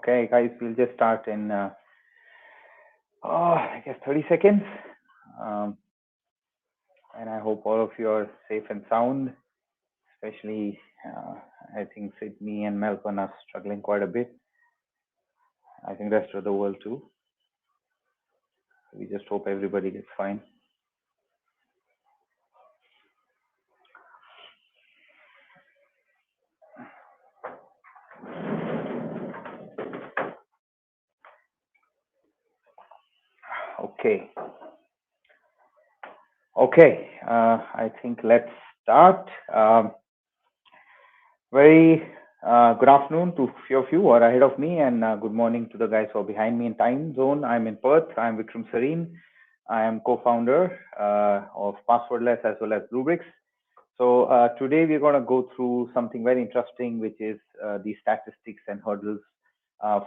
Okay, guys, we'll just start in, I guess 30 seconds. And I hope all of you are safe and sound, especially I think Sydney and Melbourne are struggling quite a bit. I think the rest of the world too. We just hope everybody gets fine. Okay. Okay, I think let's start. Very good afternoon to a few of you who are ahead of me, and good morning to the guys who are behind me in time zone. I'm in Perth. I'm Vikram Sareen. I am co-founder of Passwordless as well as Rubrics. So today we're going to go through something very interesting, which is the statistics and hurdles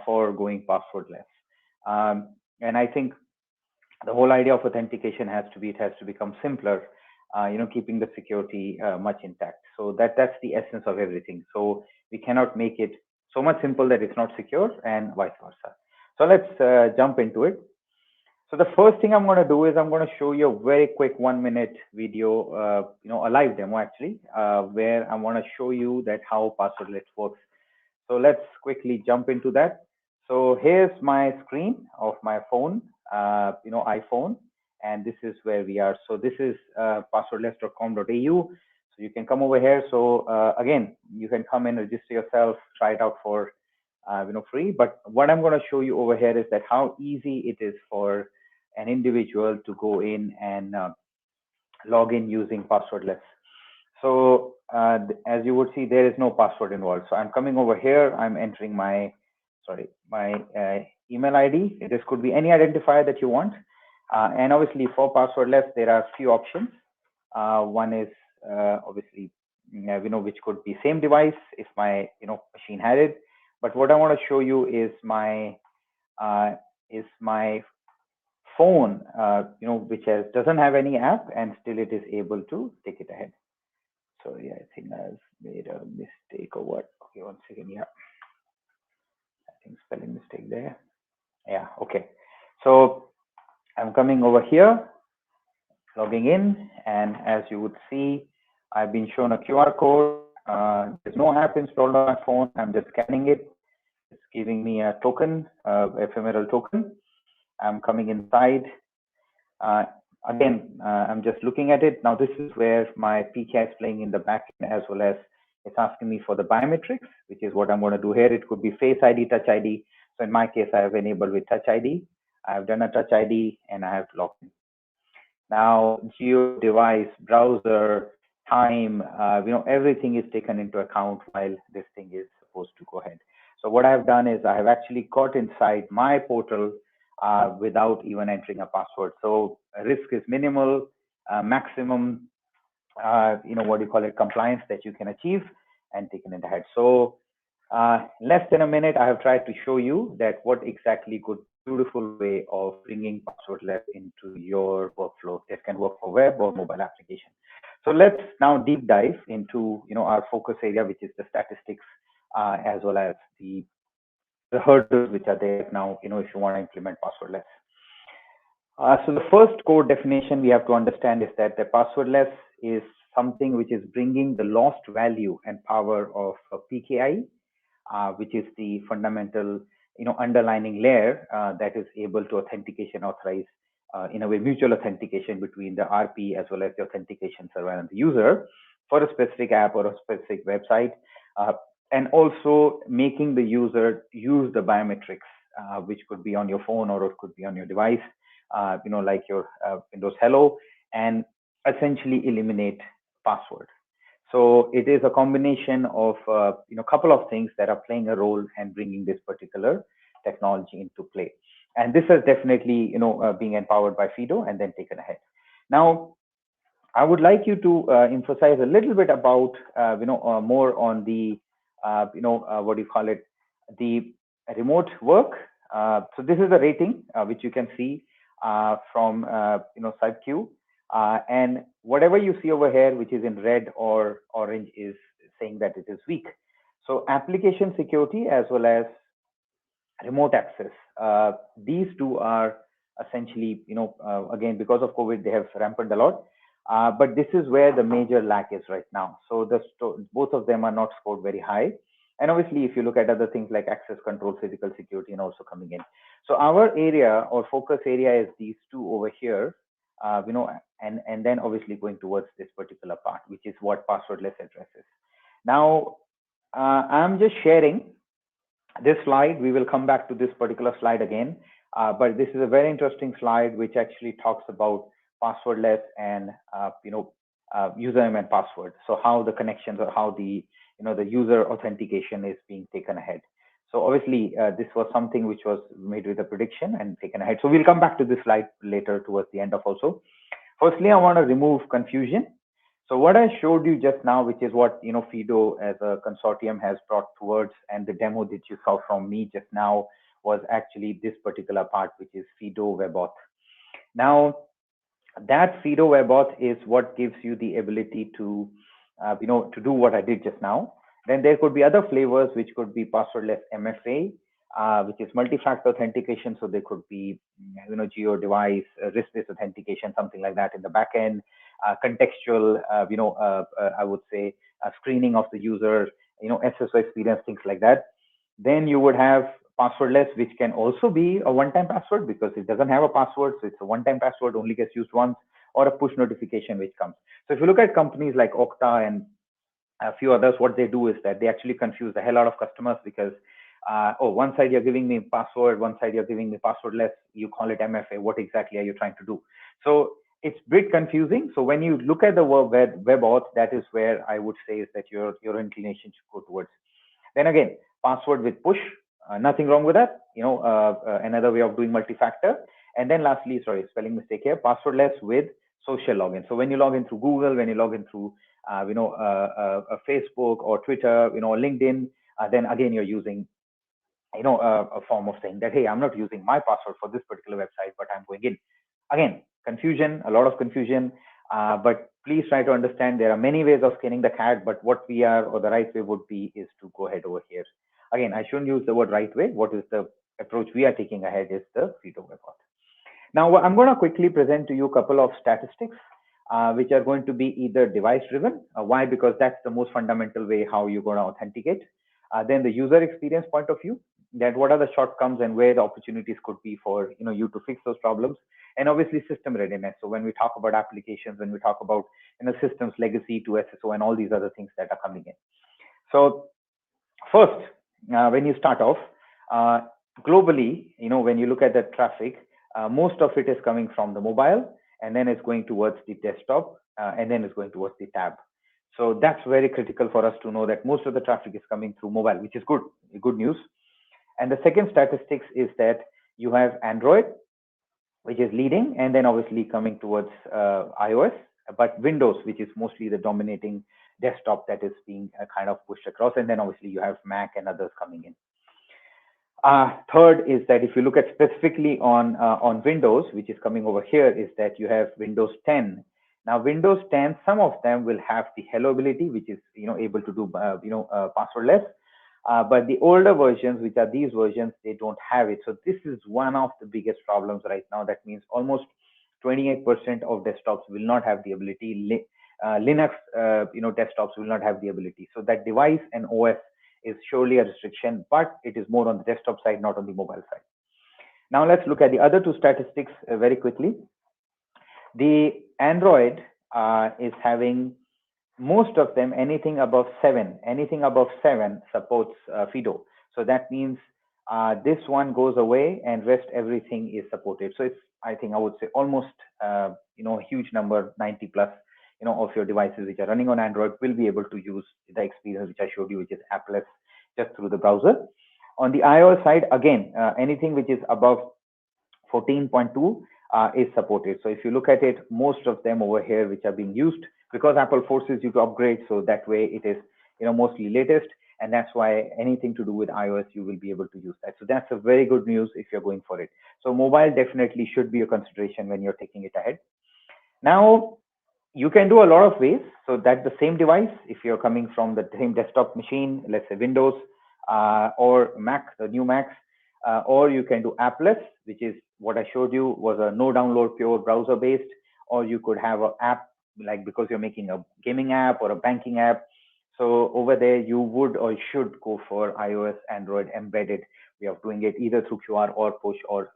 for going passwordless. And I think the whole idea of authentication has to be, it has to become simpler, keeping the security much intact. So that's the essence of everything. So we cannot make it so much simple that it's not secure, and vice versa. So let's jump into it. So the first thing I'm going to do is I'm going to show you a very quick 1-minute video, a live demo actually, where I want to show you that how passwordless works. So let's quickly jump into that. So here's my screen of my phone, iPhone, and this is where we are. So this is passwordless.com.au. So you can come over here. So again, you can come and register yourself, try it out for free. But what I'm going to show you over here is that how easy it is for an individual to go in and log in using passwordless. So as you would see, there is no password involved. So I'm coming over here. I'm entering my email ID. This could be any identifier that you want. And obviously for passwordless, there are a few options. One is obviously, which could be same device if my, machine had it. But what I want to show you is my phone, which doesn't have any app, and still it is able to take it ahead. Sorry, I think I've made a mistake or what? Okay, 1 second. Yeah, I think spelling mistake there. Yeah, okay. So I'm coming over here, logging in, and as you would see, I've been shown a QR code. There's no app installed on my phone. I'm just scanning it. It's giving me a token, ephemeral token. I'm coming inside. Again, I'm just looking at it. Now, this is where my PKI is playing in the backend, as well as it's asking me for the biometrics, which is what I'm going to do here. It could be Face ID, Touch ID. So in my case, I have enabled with Touch ID. I've done a Touch ID, and I have logged in. Now, geo, device, browser, time, everything is taken into account while this thing is supposed to go ahead. So what I've done is I have actually got inside my portal without even entering a password. So risk is minimal, maximum, compliance that you can achieve and taken it ahead. So less than a minute, I have tried to show you that what exactly could beautiful way of bringing passwordless into your workflow that can work for web or mobile application. So let's now deep dive into our focus area, which is the statistics, as well as the hurdles which are there now, if you want to implement passwordless. So the first core definition we have to understand is that the passwordless is something which is bringing the lost value and power of a PKI, which is the fundamental, underlining layer that is able to authentication, authorize, in a way, mutual authentication between the RP as well as the authentication server and the user for a specific app or a specific website, and also making the user use the biometrics, which could be on your phone or it could be on your device, like your Windows Hello, and essentially eliminate password. So it is a combination of a couple of things that are playing a role and bringing this particular technology into play. And this is definitely being empowered by FIDO and then taken ahead. Now, I would like you to emphasize a little bit about more on the the remote work. So this is a rating which you can see from SideQ. And whatever you see over here, which is in red or orange, is saying that it is weak. So application security as well as remote access. These two are essentially, again, because of COVID, they have rampant a lot. But this is where the major lack is right now. So both of them are not scored very high. And obviously, if you look at other things like access control, physical security, and also coming in. So our area or focus area is these two over here, and then obviously going towards this particular part, which is what passwordless addresses. Now, I'm just sharing this slide. We will come back to this particular slide again, but this is a very interesting slide which actually talks about passwordless and username and password. So how the connections or how the the user authentication is being taken ahead. So obviously this was something which was made with a prediction and taken ahead. So we'll come back to this slide later towards the end of also. Firstly, I want to remove confusion. So what I showed you just now, which is what FIDO as a consortium has brought towards, and the demo that you saw from me just now was actually this particular part, which is FIDO WebAuth. Now, that FIDO WebAuth is what gives you the ability to, to do what I did just now. Then there could be other flavors, which could be passwordless MFA, which is multi-factor authentication. So there could be, geo device, risk-based authentication, something like that in the back end. Contextual, I would say, screening of the user, SSO experience, things like that. Then you would have passwordless, which can also be a one-time password because it doesn't have a password. So it's a one-time password, only gets used once, or a push notification which comes. So if you look at companies like Okta and a few others, what they do is that they actually confuse the hell out of customers because, one side you're giving me password, one side you're giving me passwordless, you call it MFA. What exactly are you trying to do? So it's a bit confusing. So when you look at the word WebAuth, that is where I would say is that your inclination should go towards. Then again, password with push, nothing wrong with that. Another way of doing multi-factor. And then lastly, sorry, spelling mistake here, passwordless with social login. So when you log in through Google, when you log in through, Facebook or Twitter, LinkedIn, then again, you're using, a form of saying that, hey, I'm not using my password for this particular website, but I'm going in. Again, confusion, a lot of confusion, but please try to understand there are many ways of skinning the cat, but what we are, or the right way would be, is to go ahead over here. Again, I shouldn't use the word right way. What is the approach we are taking ahead is the FIDO WebAuth. Now, I'm going to quickly present to you a couple of statistics, which are going to be either device driven. Why? Because that's the most fundamental way how you're going to authenticate. Then the user experience point of view, that what are the shortcomings and where the opportunities could be for you to fix those problems, and obviously system readiness. So when we talk about applications, when we talk about systems legacy to SSO and all these other things that are coming in. So first, when you start off globally, when you look at the traffic, most of it is coming from the mobile, and then it's going towards the desktop, and then it's going towards the tab. So that's very critical for us to know that most of the traffic is coming through mobile, which is good news. And the second statistics is that you have Android, which is leading, and then obviously coming towards iOS, but Windows, which is mostly the dominating desktop that is being kind of pushed across, and then obviously you have Mac and others coming in. Third is that if you look at specifically on Windows, which is coming over here, is that you have Windows 10. Now, Windows 10, some of them will have the Hello ability, which is able to do passwordless. But the older versions, which are these versions, they don't have it. So this is one of the biggest problems right now. That means almost 28% of desktops will not have the ability. Linux, desktops will not have the ability. So that device and OS is surely a restriction, but it is more on the desktop side, not on the mobile side. Now let's look at the other two statistics very quickly. The Android is having most of them, anything above 7 supports FIDO. So that means this one goes away and rest everything is supported. So it's, I think I would say almost, a huge number, 90 plus, of your devices which are running on Android will be able to use the experience which I showed you, which is appless just through the browser. On the iOS side, again, anything which is above 14.2 is supported. So if you look at it, most of them over here which are being used, because Apple forces you to upgrade, so that way it is mostly latest, and that's why anything to do with iOS you will be able to use that. So that's a very good news if you're going for it. So mobile definitely should be a consideration when you're taking it ahead. Now you can do a lot of ways. So that the same device, if you're coming from the same desktop machine, let's say Windows or Mac, the new Macs, or you can do appless, which is what I showed you was a no download, pure browser based, or you could have an app like because you're making a gaming app or a banking app. So over there, you would or should go for iOS, Android embedded way of doing it, either through QR or push, or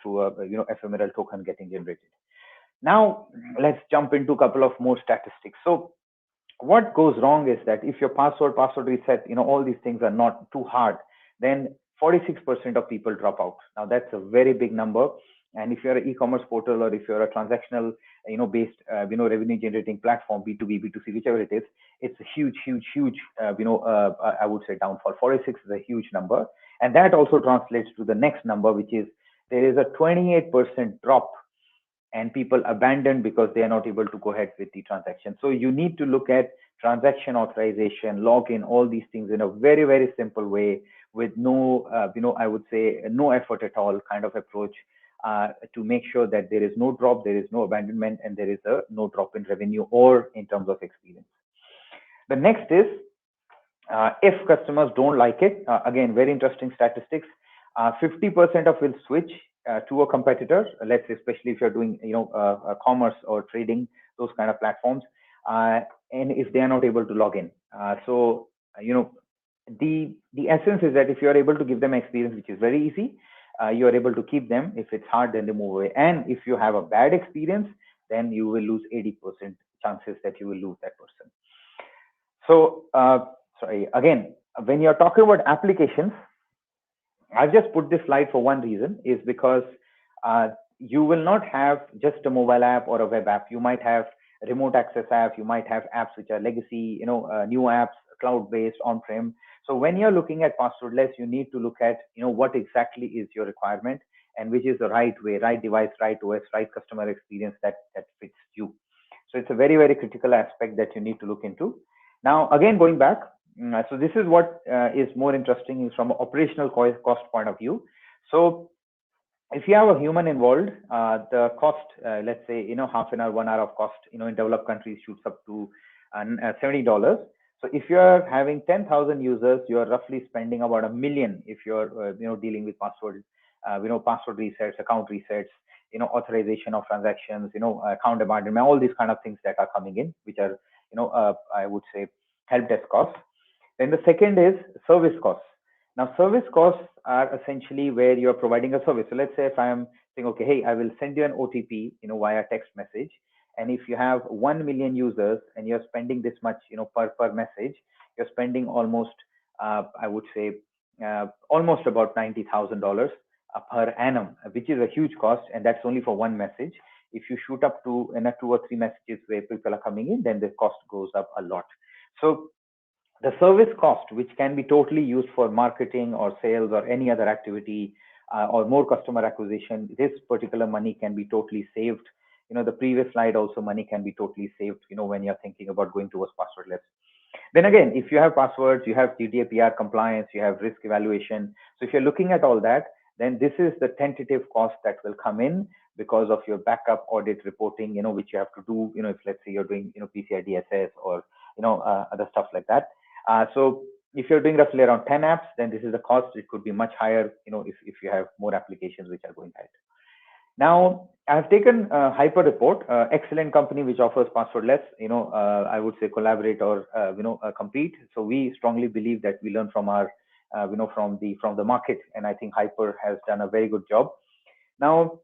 through a ephemeral token getting generated. Now let's jump into a couple of more statistics. So what goes wrong is that if your password reset, all these things are not too hard, then 46% of people drop out. Now that's a very big number. And if you're an e-commerce portal, or if you're a transactional, based, revenue generating platform, B2B, B2C, whichever it is, it's a huge, huge, huge, I would say downfall. 46 is a huge number. And that also translates to the next number, which is there is a 28% drop and people abandon because they are not able to go ahead with the transaction. So you need to look at transaction authorization, login, all these things in a very, very simple way with no, I would say no effort at all kind of approach to make sure that there is no drop, there is no abandonment, and there is no drop in revenue or in terms of experience. The next is if customers don't like it, again, very interesting statistics. 50% of will switch to a competitor. Let's say, especially if you're doing, commerce or trading, those kind of platforms, and if they are not able to log in. So, the essence is that if you are able to give them experience, which is very easy, you are able to keep them. If it's hard, then they move away. And if you have a bad experience, then you will lose 80% chances that you will lose that person. So, sorry, again, when you're talking about applications, I've just put this slide for one reason, is because you will not have just a mobile app or a web app. You might have remote access apps. You might have apps which are legacy, new apps, cloud-based, on-prem. So when you're looking at passwordless, you need to look at, what exactly is your requirement and which is the right way, right device, right OS, right customer experience that fits you. So it's a very, very critical aspect that you need to look into. Now, again, going back, so this is what is more interesting is from an operational cost point of view. So if you have a human involved, the cost, let's say, half an hour, 1 hour of cost, in developed countries shoots up to $70. So if you're having 10,000 users, you're roughly spending about $1 million if you're, dealing with password, password resets, account resets, authorization of transactions, account abandonment, all these kind of things that are coming in, which are, I would say, help desk costs. Then the second is service costs. Now, service costs are essentially where you're providing a service. So let's say if I'm saying, okay, hey, I will send you an OTP, via text message. And if you have 1 million users and you're spending this much, per message, you're spending almost, I would say, almost about $90,000 per annum, which is a huge cost. And that's only for one message. If you shoot up to 2 or 3 messages where people are coming in, then the cost goes up a lot. So the service cost, which can be totally used for marketing or sales or any other activity, or more customer acquisition, this particular money can be totally saved. The previous slide also, money can be totally saved, when you're thinking about going towards passwordless. Then again, if you have passwords, you have GDPR compliance, you have risk evaluation. So if you're looking at all that, then this is the tentative cost that will come in because of your backup audit reporting, which you have to do, if let's say you're doing, PCI DSS or, other stuff like that. So if you're doing roughly around 10 apps, then this is the cost. It could be much higher, if you have more applications which are going ahead. Now, I've taken Hyper Report, excellent company which offers passwordless, I would say collaborate or, compete. So we strongly believe that we learn from our, from the market. And I think Hyper has done a very good job. Now,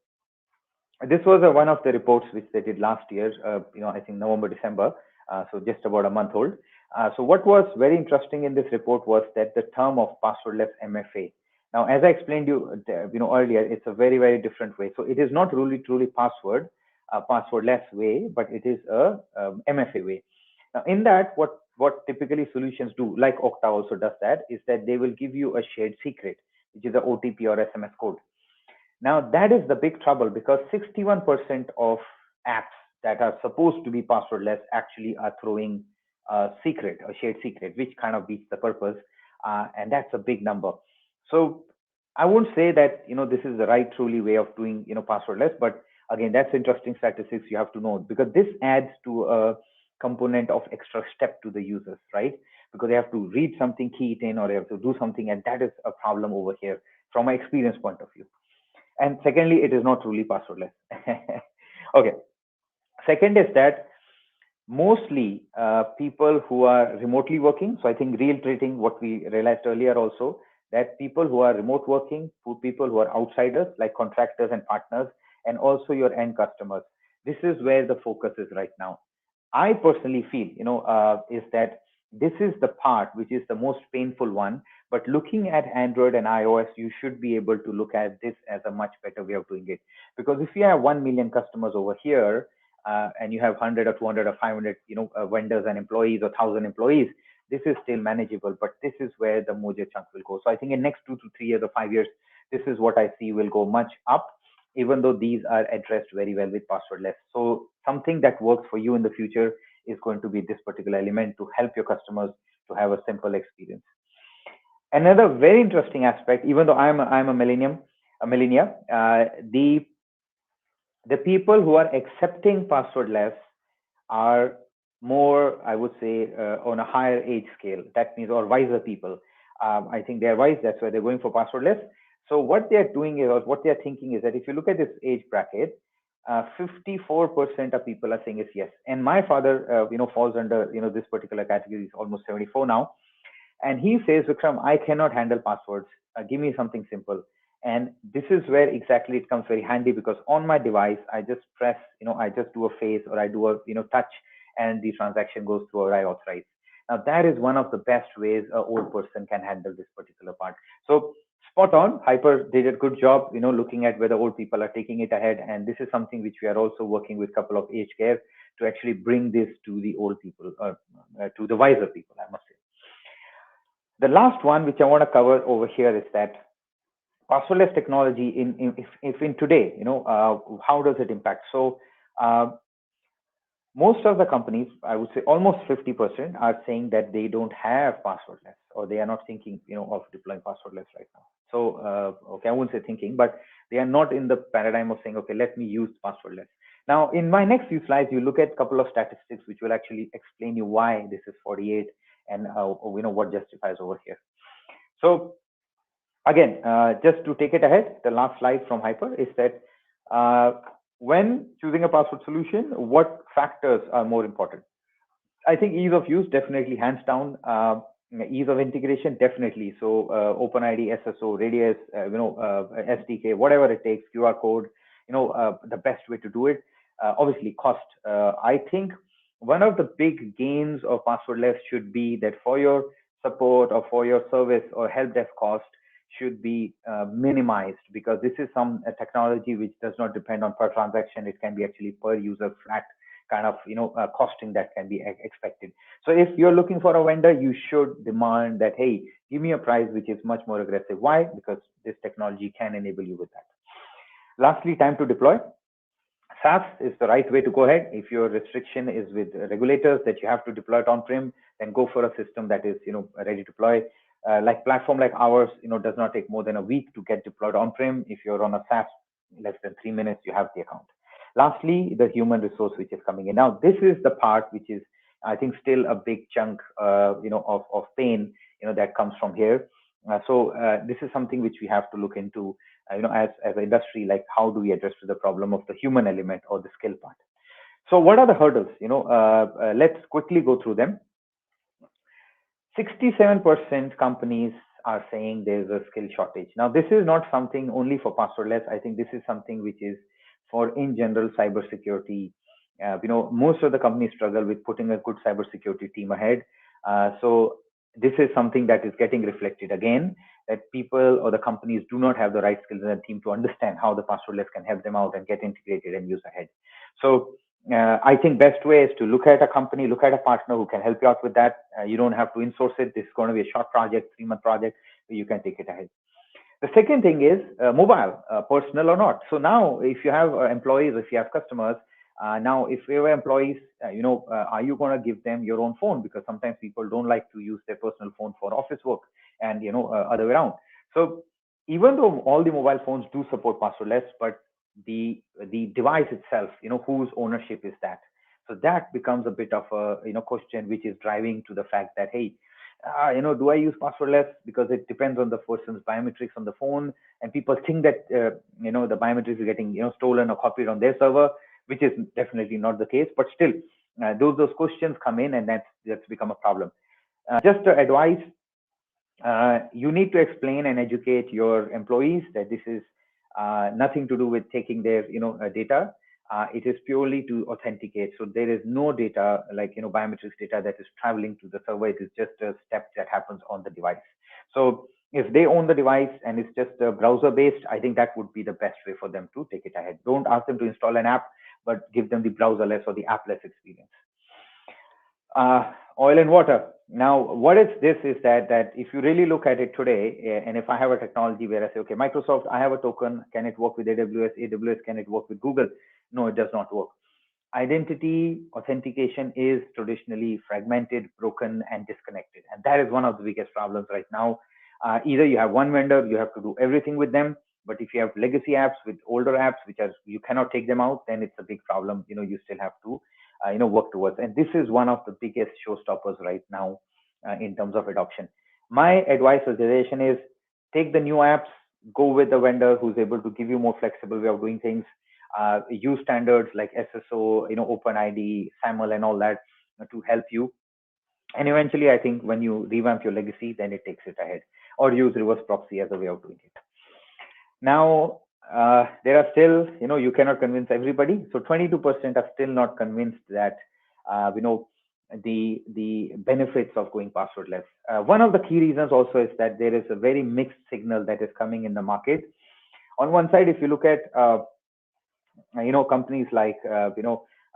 this was one of the reports which they did last year, I think November, December. So just about a month old. So what was very interesting in this report was that the term of passwordless MFA. Now, as I explained you, earlier, it's a very, very different way. So it is not really truly passwordless way, but it is a MFA way. Now, in that, what typically solutions do, like Okta also does that, is that they will give you a shared secret, which is a OTP or SMS code. Now, that is the big trouble because 61% of apps that are supposed to be passwordless actually are throwing a secret, a shared secret, which kind of beats the purpose. And that's a big number. So I won't say that, this is the right truly way of doing, passwordless, but again, that's interesting statistics you have to know because this adds to a component of extra step to the users, right? Because they have to read something, key it in, or they have to do something. And that is a problem over here from an experience point of view. And secondly, it is not truly passwordless. Okay. Second is that mostly people who are remotely working. So I think reiterating what we realized earlier also, that people who are remote working, people who are outsiders like contractors and partners, and also your end customers. This is where the focus is right now. I personally feel, is that this is the part which is the most painful one. But looking at Android and iOS, you should be able to look at this as a much better way of doing it. Because if you have 1 million customers over here, and you have 100 or 200 or 500, vendors and employees or 1,000 employees, this is still manageable. But this is where the major chunk will go. So I think in next 2 to 3 years or 5 years, this is what I see will go much up, even though these are addressed very well with passwordless. So something that works for you in the future is going to be this particular element to help your customers to have a simple experience. Another very interesting aspect, even though I'm a millennial, the people who are accepting passwordless are more, I would say, on a higher age scale. That means, or wiser people. I think they're wise. That's why they're going for passwordless. So what they're doing is, or what they're thinking is that if you look at this age bracket, 54% of people are saying is yes. And my father, falls under, this particular category. He's almost 74 now. And he says, Vikram, I cannot handle passwords. Give me something simple. And this is where exactly it comes very handy, because on my device, I just press, I just do a face, or I do a, touch, and the transaction goes through, or I authorize. Now, that is one of the best ways a old person can handle this particular part. So spot on. Hyper did a good job, looking at whether old people are taking it ahead. And this is something which we are also working with a couple of age care to actually bring this to the old people, to the wiser people, I must say. The last one, which I want to cover over here, is that passwordless technology if in today, how does it impact? So most of the companies, I would say almost 50%, are saying that they don't have passwordless, or they are not thinking, of deploying passwordless right now. So, okay, I wouldn't say thinking, but they are not in the paradigm of saying, okay, let me use passwordless. Now, in my next few slides, you look at a couple of statistics which will actually explain you why this is 48 and what justifies over here. So again, just to take it ahead, the last slide from Hyper is that when choosing a password solution, what factors are more important? I think ease of use, definitely, hands down. Ease of integration, definitely. So OpenID, SSO, Readiness, SDK, whatever it takes, QR code, the best way to do it. Obviously, cost. I think one of the big gains of passwordless should be that for your support or for your service or help desk cost should be minimized, because this is some technology which does not depend on per transaction. It can be actually per user flat kind of costing that can be expected. So if you're looking for a vendor, you should demand that, hey, give me a price which is much more aggressive. Why? Because this technology can enable you with that. Lastly, time to deploy. SaaS is the right way to go ahead. If your restriction is with regulators that you have to deploy it on-prem, then go for a system that is ready to deploy. Like platform like ours, does not take more than a week to get deployed on-prem. If you're on a SaaS, less than 3 minutes, you have the account. Lastly, the human resource which is coming in. Now, this is the part which is, I think, still a big chunk, of pain, that comes from here. So this is something which we have to look into, as an industry, like how do we address the problem of the human element or the skill part. So what are the hurdles? Let's quickly go through them. 67% companies are saying there's a skill shortage. Now, this is not something only for passwordless. I think this is something which is for, in general, cybersecurity. Most of the companies struggle with putting a good cybersecurity team ahead. So this is something that is getting reflected again, that people or the companies do not have the right skills in the team to understand how the passwordless can help them out and get integrated and use ahead. So I think best way is to look at a company, look at a partner who can help you out with that. You don't have to insource it. This is going to be a short project, 3-month project, where you can take it ahead. The second thing is mobile, personal or not. So now, if you have employees, if you have customers, now if you have employees, are you going to give them your own phone? Because sometimes people don't like to use their personal phone for office work, and other way around. So even though all the mobile phones do support passwordless, but the device itself, whose ownership is that? So that becomes a bit of a question which is driving to the fact that, hey, do I use passwordless? Because it depends on the person's biometrics on the phone, and people think that the biometrics is getting stolen or copied on their server, which is definitely not the case. But still, those questions come in, and that's become a problem. Just advice, you need to explain and educate your employees that this is nothing to do with taking their data. It is purely to authenticate. So there is no data like biometrics data that is traveling to the server. It is just a step that happens on the device. So if they own the device and it's just browser based, I think that would be the best way for them to take it ahead. Don't ask them to install an app, but give them the browserless or the appless experience. Oil and water. Now, what is this is that if you really look at it today, and if I have a technology where I say, okay, Microsoft, I have a token, can it work with AWS? AWS, can it work with Google? No, it does not work. Identity authentication is traditionally fragmented, broken, and disconnected. And that is one of the biggest problems right now. Either you have one vendor, you have to do everything with them. But if you have legacy apps with older apps, you cannot take them out, then it's a big problem. You still have to work towards. And this is one of the biggest showstoppers right now in terms of adoption. My advice or suggestion is take the new apps, go with the vendor who's able to give you more flexible way of doing things. Use standards like SSO, OpenID, SAML, and all that to help you. And eventually, I think when you revamp your legacy, then it takes it ahead. Or use reverse proxy as a way of doing it. Now, there are still, you cannot convince everybody. So 22% are still not convinced that, the benefits of going passwordless. One of the key reasons also is that there is a very mixed signal that is coming in the market. On one side, if you look at, companies like,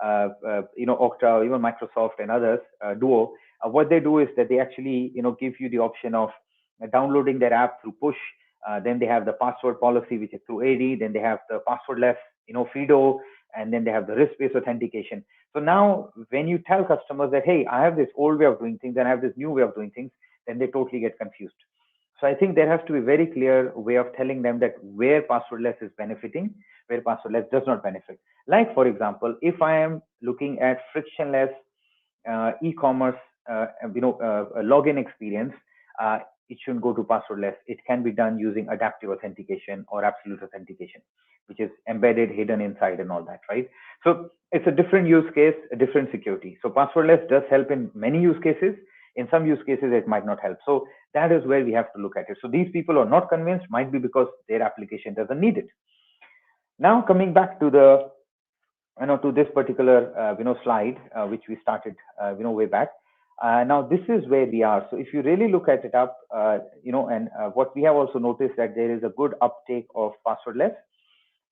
Okta, even Microsoft and others, Duo, what they do is that they actually, give you the option of downloading their app through push. Then they have the password policy, which is through AD. Then they have the passwordless, FIDO, and then they have the risk-based authentication. So now, when you tell customers that, hey, I have this old way of doing things, and I have this new way of doing things, then they totally get confused. So I think there has to be a very clear way of telling them that where passwordless is benefiting, where passwordless does not benefit. Like, for example, if I am looking at frictionless e-commerce, login experience, it shouldn't go to passwordless. It can be done using adaptive authentication or absolute authentication, which is embedded, hidden inside, and all that, right? So it's a different use case, a different security. So passwordless does help in many use cases. In some use cases, it might not help. So that is where we have to look at it. So these people are not convinced, might be because their application doesn't need it. Now coming back to the, to this particular, slide, which we started, way back. Now this is where we are. So if you really look at it up, and what we have also noticed that there is a good uptake of passwordless,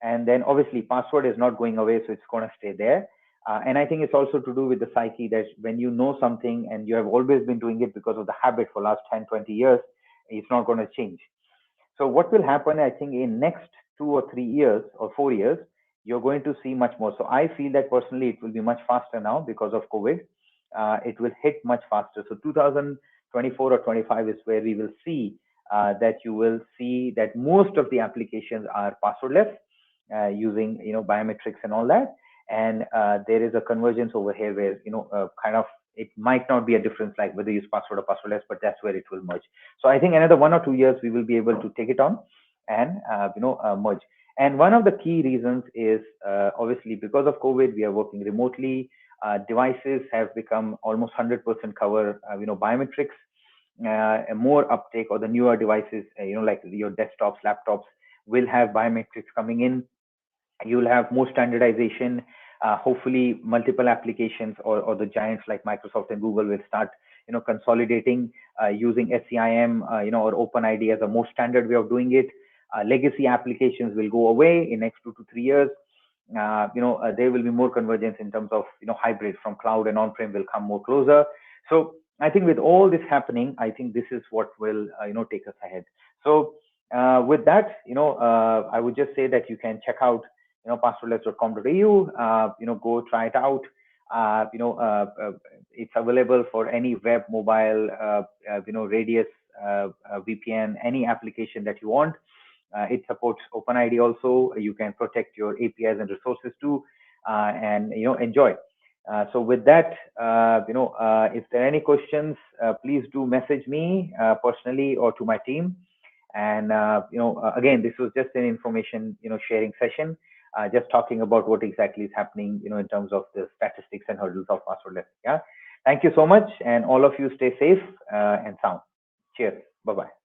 and then obviously password is not going away, so it's going to stay there. And I think it's also to do with the psyche that when you know something and you have always been doing it because of the habit for last 10, 20 years, it's not going to change. So what will happen, I think, in next 2 or 3 years or 4 years, you're going to see much more. So I feel that personally, it will be much faster now because of COVID. It will hit much faster. So 2024 or 25 is where we will see that you will see that most of the applications are passwordless using, biometrics and all that. And there is a convergence over here where, kind of, it might not be a difference like whether you use password or passwordless, but that's where it will merge. So I think another 1 or 2 years, we will be able to take it on and, merge. And one of the key reasons is obviously because of COVID, we are working remotely. Devices have become almost 100% cover, biometrics. More uptake or the newer devices, like your desktops, laptops will have biometrics coming in. You'll have more standardization. Hopefully, multiple applications or the giants like Microsoft and Google will start, consolidating using SCIM, or OpenID as a more standard way of doing it. Legacy applications will go away in next 2 to 3 years. There will be more convergence in terms of, hybrid from cloud and on-prem will come more closer. So I think with all this happening, I think this is what will, take us ahead. So with that, I would just say that you can check out, passwordless.com.au, go try it out. It's available for any web, mobile, Radius, VPN, any application that you want. It supports OpenID also. You can protect your APIs and resources too, and enjoy. So with that, if there are any questions, please do message me personally or to my team. And again, this was just an information sharing session, just talking about what exactly is happening in terms of the statistics and hurdles of passwordless. Yeah. Thank you so much, and all of you stay safe and sound. Cheers. Bye bye.